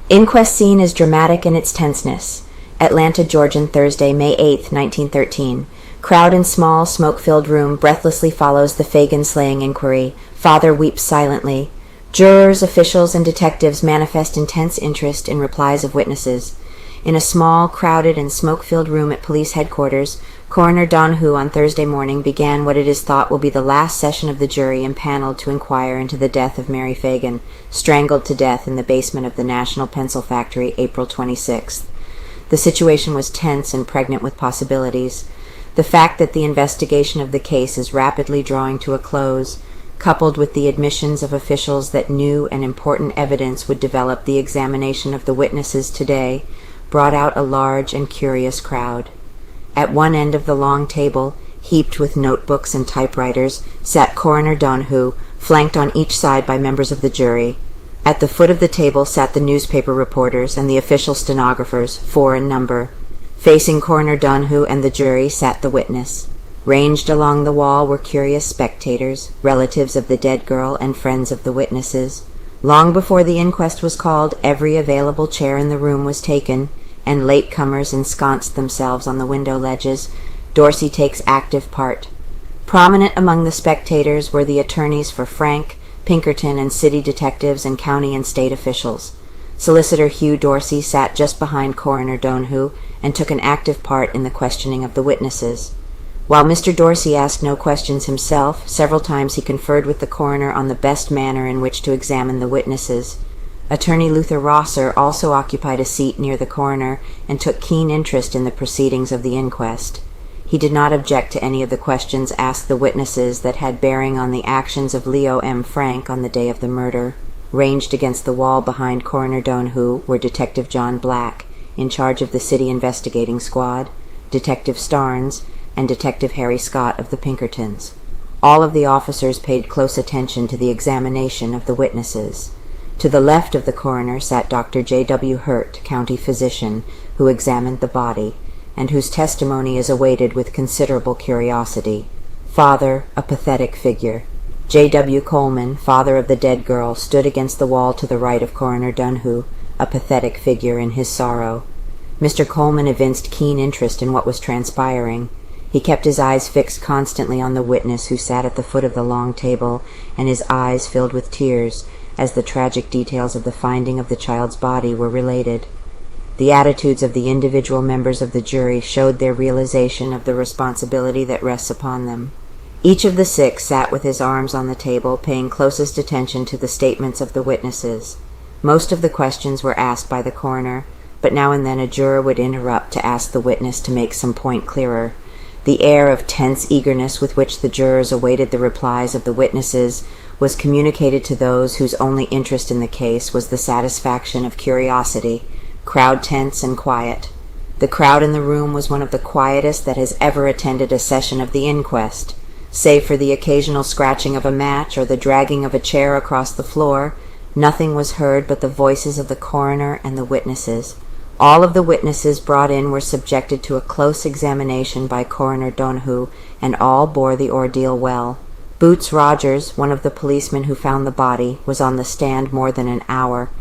Inquest scene is dramatic in its tenseness. Atlanta, Georgian, Thursday, May 8, 1913. Crowd in small, smoke-filled room breathlessly follows the Phagan slaying inquiry. Father weeps silently. Jurors, officials, and detectives manifest intense interest in replies of witnesses. In a small, crowded, and smoke-filled room at police headquarters, Coroner Donehoo on Thursday morning began what it is thought will be the last session of the jury impaneled to inquire into the death of Mary Phagan, strangled to death in the basement of the National Pencil Factory, April 26th. The situation was tense and pregnant with possibilities. The fact that the investigation of the case is rapidly drawing to a close, coupled with the admissions of officials that new and important evidence would develop the examination of the witnesses today, brought out a large and curious crowd. At one end of the long table, heaped with notebooks and typewriters, sat Coroner Donehoo, flanked on each side by members of the jury. At the foot of the table sat the newspaper reporters and the official stenographers, 4 in number. Facing Coroner Donehoo and the jury sat the witness. Ranged along the wall were curious spectators, relatives of the dead girl and friends of the witnesses. Long before the inquest was called, every available chair in the room was taken, and latecomers ensconced themselves on the window ledges. Dorsey takes active part. Prominent among the spectators were the attorneys for Frank, Pinkerton, and city detectives and county and state officials. Solicitor Hugh Dorsey sat just behind Coroner Donehoo and took an active part in the questioning of the witnesses. While Mr. Dorsey asked no questions himself, several times he conferred with the coroner on the best manner in which to examine the witnesses. Attorney Luther Rosser also occupied a seat near the coroner and took keen interest in the proceedings of the inquest. He did not object to any of the questions asked the witnesses that had bearing on the actions of Leo M. Frank on the day of the murder. Ranged against the wall behind Coroner Donehoo were Detective John Black, in charge of the city investigating squad, Detective Starnes, and Detective Harry Scott of the Pinkertons. All of the officers paid close attention to the examination of the witnesses. To the left of the coroner sat Dr. J.W. Hurt, county physician, who examined the body, and whose testimony is awaited with considerable curiosity. Father, a pathetic figure. J.W. Coleman, father of the dead girl, stood against the wall to the right of Coroner Donehoo, a pathetic figure in his sorrow. Mr. Coleman evinced keen interest in what was transpiring. He kept his eyes fixed constantly on the witness who sat at the foot of the long table, and his eyes filled with tears as the tragic details of the finding of the child's body were related. The attitudes of the individual members of the jury showed their realization of the responsibility that rests upon them. Each of the 6 sat with his arms on the table, paying closest attention to the statements of the witnesses. Most of the questions were asked by the coroner, but now and then a juror would interrupt to ask the witness to make some point clearer. The air of tense eagerness with which the jurors awaited the replies of the witnesses was communicated to those whose only interest in the case was the satisfaction of curiosity, crowd tense and quiet. The crowd in the room was one of the quietest that has ever attended a session of the inquest. Save for the occasional scratching of a match or the dragging of a chair across the floor, nothing was heard but the voices of the coroner and the witnesses. All of the witnesses brought in were subjected to a close examination by Coroner Donehoo, and all bore the ordeal well. Boots Rogers, one of the policemen who found the body, was on the stand more than an hour,